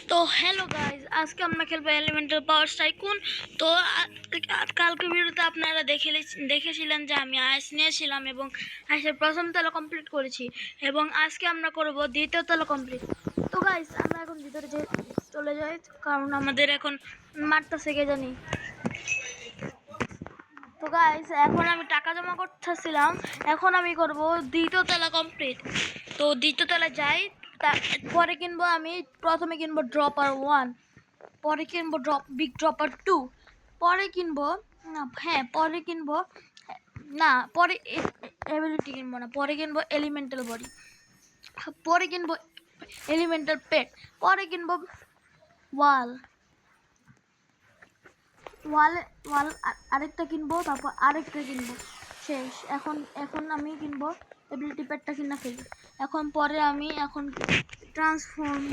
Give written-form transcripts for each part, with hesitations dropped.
তো hello guys, আজকে আমরা খেলবো এলিমেন্টাল পাওয়ার টাইকুন। তো কালকে ভিডিওতে আপনারা দেখেছিলেন যে আমি আইস নিয়েছিলাম এবং আইসের প্রথম তলা কমপ্লিট করেছি এবং আজকে আমরা করব দ্বিতীয় তলা কমপ্লিট। তো গাইজ আমরা এখন ভিতরে চলে যাই, কারণ আমাদের এখন মারতেছে কে জানি। তো গাইজ এখন আমি টাকা জমা করতেছিলাম, এখন আমি করব দ্বিতীয় তলা কমপ্লিট। তো দ্বিতীয় তলা যাই, পরে কিনবো আমি প্রথমে কিনবো ড্রপার 1, পরে কিনবো বিগ ড্রপার 2, পরে কিনবো পরে এবিলিটি কিনবো না, পরে কিনবো এলিমেন্টাল বডি, পরে কিনবো এলিমেন্টাল পেট, পরে কিনবো ওয়াল আরেকটা কিনবো, তারপর আরেকটা কিনবো, শেষ। এখন আমি কিনবো এবিলিটি পেটটা কিনা ফেলি। এখন পরে আমি ট্রান্সফর্ম,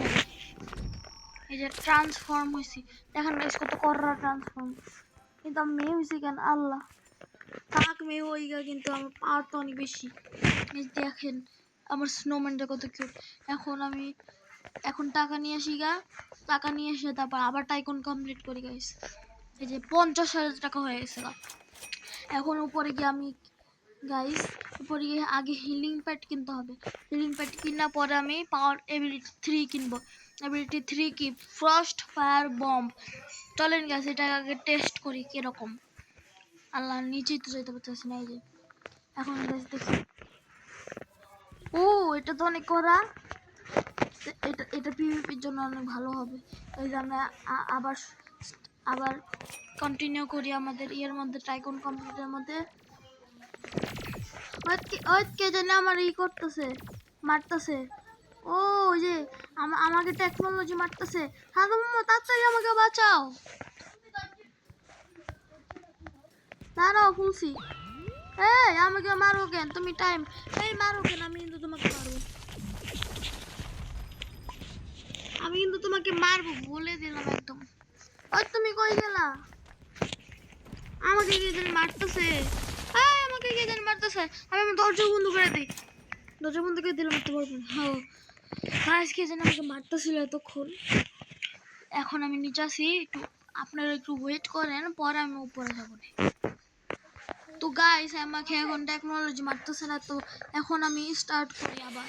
এই যে ট্রান্সফর্ম হয়েছি, দেখেন কত কররা ট্রান্সফর্ম। কিন্তু আমি মেয়ে হয়েছি কেন, আল্লাহ থাক মেয়ে হয়ে গেল, কিন্তু আমার পাওয়ার তো অনেক বেশি। দেখেন আমার স্নোম্যানটা কত কিউট। এখন টাকা নিয়ে আসি টাকা নিয়ে এসে তারপর আবার টাইকুন কমপ্লিট করি গাইস। এই যে 50,000 টাকা হয়ে গেছে। এখন উপরে গিয়ে আগে হিলিং প্যাড কিনতে হবে। হিলিং প্যাড কিনার পরে আমি পাওয়ার এবিলিটি 3 কিনবো। এবিলিটি 3 কি? Frost fire bomb. চলেন গাইস এটা আগে টেস্ট করি কিরকম। আল্লাহ, নিচেই তো যেতে পারতেছি না। এই যে এখন গাইস দেখি, ও এটা তো অনেক করা, এটা পিভিপির জন্য অনেক ভালো হবে। এই যে আমরা আবার কন্টিনিউ করি আমাদের ইয়ের মধ্যে, টাইকুন কমপ্লিটের মধ্যে। কে জানে আমার করতেছে, মারতেছে। ও ওই যে আমাকে টেকনোলজি মারতেছে। হ্যাঁ মাম্মা, তাড়াতাড়ি আমাকে বাঁচাও, দাঁড়াও ফুলসি। এই আমাকে মারো কেন তুমি? মারো কেন? আমি কিন্তু তোমাকে মারবো বলে দিলাম একদম। ওই তুমি কই গেলা? আমাকে কে জানি মারতেছে। আমি দরজা বন্ধ করে দিই, দরজা বন্ধ করে দিলে মারতে পারবো না। আজকে যেন আমাকে মারতেছিল এতক্ষণ। এখন আমি নিচে আসি, আপনারা একটু ওয়েট করেন, পরে আমি উপরে যাবো। তো গাইস আমাকে এখন টেকনোলজি মারতেছে না, তো এখন আমি স্টার্ট করি, আবার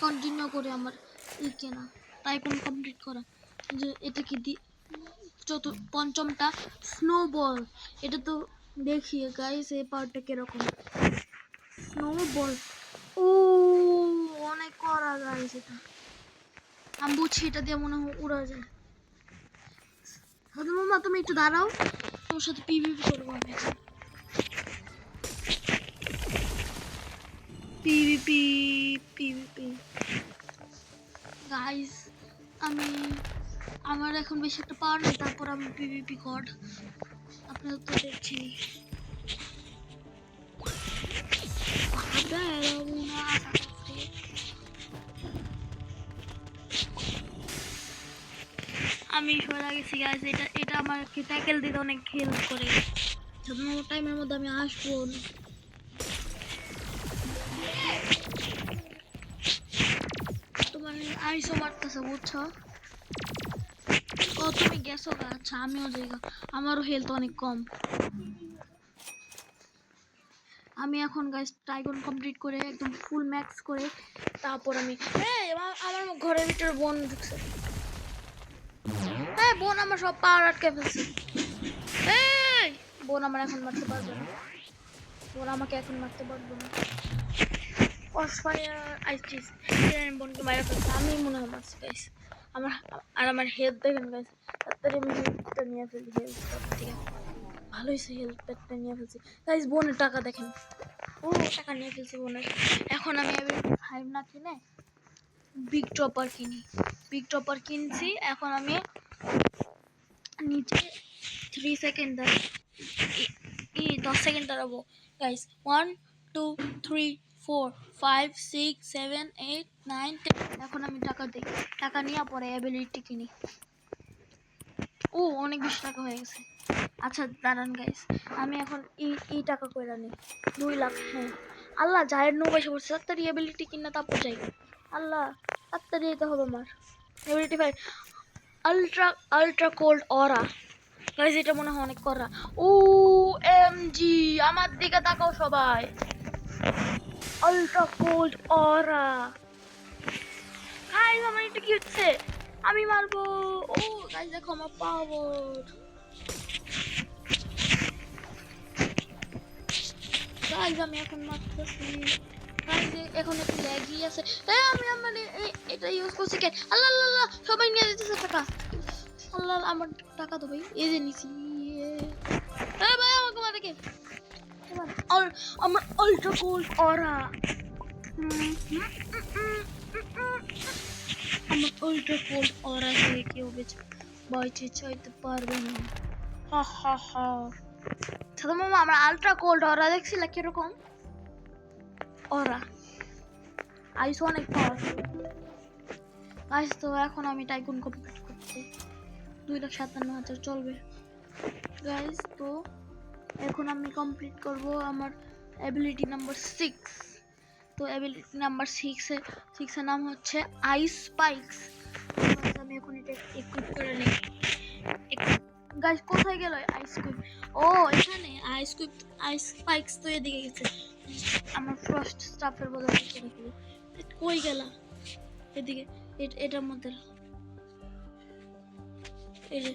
কন্টিনিউ করি আমার কেনা টাইকুন কমপ্লিট করা। যে এটা কি পঞ্চমটা স্নোবল। এটা তো দেখি গাইস এই পার্টটা কিরকম। স্নোবল, ও অনেক করা গাইস। এটা আমি বুঝছি, এটা দিয়ে মনে হয় উড়া যায়। মামা তুমি একটু দাঁড়াও, তোমার সাথে পিভিপি করবো আমি। পিভিপি গাইস, আমার এখন বেশি একটা পাওয়ার নেই, তারপর আমি পিভিপি কর, আপনারা তো দেখছি। আমি সরে গেছি গাইস। এটা আমাকে ট্যাকেল দিতে অনেক হেল্প করে। টাইমের মধ্যে আমি আসবো। তোমার আইসো মারতেছে, বুঝছো? ও তুমি গেছো গা? আচ্ছা আমিও যাই গা, আমারও হেলথ অনেক কম। আমি এখন গাইস টাইকুন কমপ্লিট করে একদম ফুল ম্যাক্স করে তারপর আমি আমার ঘরের ভিতরে বোন ঢুকছে। বোন আমার সব পাওয়ার আটকে ফেলছে। বোন আমার এখন মারতে পারবে না, বোন আমাকে এখন মারতে পারবে না। বোনকে মারা ফেলছে, আমি মনে হয় মারছি গাইস। আমার হেলথ দেখেন গাইস, তাড়াতাড়ি আমি হেলথটা নিয়ে ফেলি। ভালো হয়েছে হেলথ প্যাকটা নিয়ে ফেলছি গাইস। বোনের টাকা দেখেন, ও টাকা নিয়ে ফেলছি বোনের। এখন আমি এবিলিটি 5 না কিনে বিগ ড্রপার কিনি। বিগ ড্রপার কিনছি। এখন আমি নিচে 3 সেকেন্ড 10 সেকেন্ড দাঁড়াবো গাইস। 1 2 3 4 5 6 7 8 9 10। এখন আমি টাকা দিই, টাকা নিয়ে পরে এবিলিটি কিনি। ও অনেক বেশি টাকা হয়ে গেছে। আচ্ছা দাঁড়ান গাইস, আমি এখন এই টাকা কইরা নিই 2 লাখ। হ্যাঁ আল্লাহ, জায়ের নো পয়সা পড়ছে, তাড়াতাড়ি এবিলিটি কিনা তারপর যাই। আল্লাহ তাড়াতাড়ি যেতে হবে আমার। এবিলিটি 5 আলট্রা আলট্রা কোল্ড অরা। গাইস এটা মনে হয় অনেক করা। ও এম জি, আমার দিকে তাকাও সবাই। আলট্রা কোল্ড অরা। গাইস আমার এটা কি হচ্ছে? আমি মারবো। ও গাইস দেখো আমার পাওয়ার। গাইস আমি এখন মারতেছি। গাইস এখন একটু ল্যাগই আছে। আমি আমার এটা ইউজ করছি কেন? আল্লাহ আল্লাহ আল্লাহ, সবাই নিয়ে যেতেছে টাকা। আল্লাহ আমার টাকা তো ভাই এই যে নিছি। ভাই আমাকে মারে কে? আর আমার আল্ট্রা কোল্ড অরা। আমার আল্ট্রা কোল্ড অরা দিয়ে কেউ বেঁচে চাইতে পারবে না। হা হা হা। সাদা মামা আমরা আল্ট্রা কোল্ড অরা দেখছিলাম কিরকম অরা। আইস অনেক পাওয়ারফুল গাইস। তো এখন আমি টাইকুন কমপ্লিট করছি। 2,57,000 চলবে গাইস। তো এখন আমি কমপ্লিট করব আমার অ্যাবিলিটি নাম্বার 6। তো অ্যাবিলিটি নাম্বার 6 এর নাম হচ্ছে আইস স্পাইকস। আমি এখন এটা ইকুইপ করে নেই। গাইস কোথায় গেল আইস কুইপ? ও এখানে আইস স্পাইকস তো এদিকে গেছে। আমার ফ্রস্ট স্টাফের বদলে রেখে কই গেলা? এদিকে এটার মধ্যে এই যে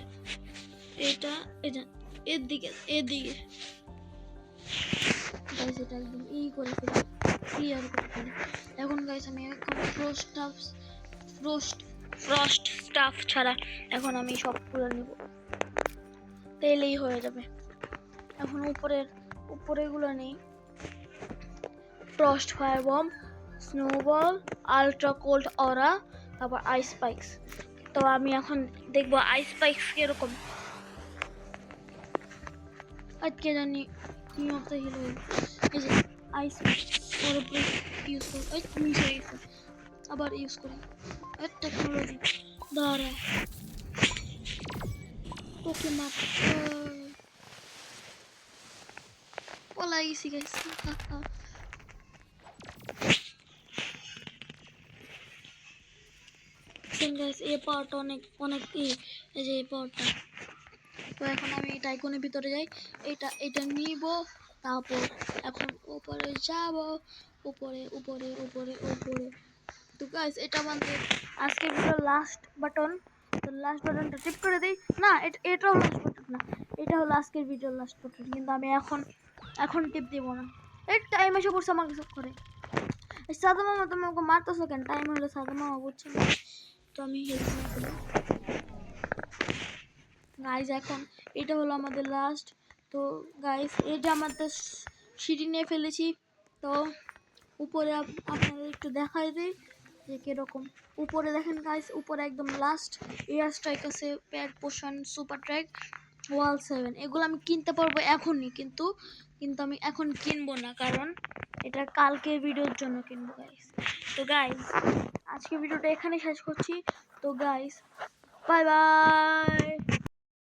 এটা এদিকে গাইস এটা একদম করে ফেলি, ক্লিয়ার করে ফেলি। এখন গাইস আমি এখন ফ্রস্ট স্টাফ ছাড়া এখন আমি সবগুলো নেব, তেলেই হয়ে যাবে। এখন উপরেগুলো নেই। Frost fire bomb, snowball, ultra cold aura, তারপর আইস স্পাইকস। তো আমি এখন দেখবো আইস স্পাইকস কিরকম। আজকে জানি কি অফ দ্য হিরো এই যে আইস ওর উপরে ইউজ করি। মিস হয়ে গেছে, আবার ইউজ করি। টেকনোলজি দ্বারা ওকে মাত্র পলাই গেছি গাইস। গাইস এই পাওয়ারটা অনেক এই যে এই পাওয়ারটা। তো এখন আমি টাইকুনের ভিতরে যাই, এটা নিব, তারপর এখন উপরে যাব, উপরে। তো গাইস এটা আমাদের আজকের ভিডিওর লাস্ট বাটন। তো লাস্ট বাটনটা টিপ করে দিই। না এটাও লাস্ট বাটন না, এটা হলো আজকের ভিডিওর লাস্ট বাটন। কিন্তু আমি এখন টিপ দিব না। এই টাইম এসে পড়ছে আমাকে সব করে। সাদা মামা তুমি আমাকে মারতেছো কেন? টাইম হলো সাদা মামা বুঝছো না? তো আমি হেল্প না করি গাইস। এখন এটা হলো আমাদের লাস্ট। তো গাইস এটা আমাদের সিঁড়ি নিয়ে ফেলেছি। তো উপরে আপনাদের একটু দেখাই দিই যে কিরকম। উপরে দেখেন গাইস, উপরে একদম লাস্ট এয়ার স্ট্রাইক আছে, প্যাড পোশন, সুপার ট্র্যাক, ওয়াল 7। এগুলো আমি কিনতে পারবো এখনই, কিন্তু আমি এখন কিনবো না, কারণ এটা কালকের ভিডিওর জন্য কিনবো গাইস। তো গাইস আজকে ভিডিওটা এখানে শেষ করছি। তো গাইস বাই বাই।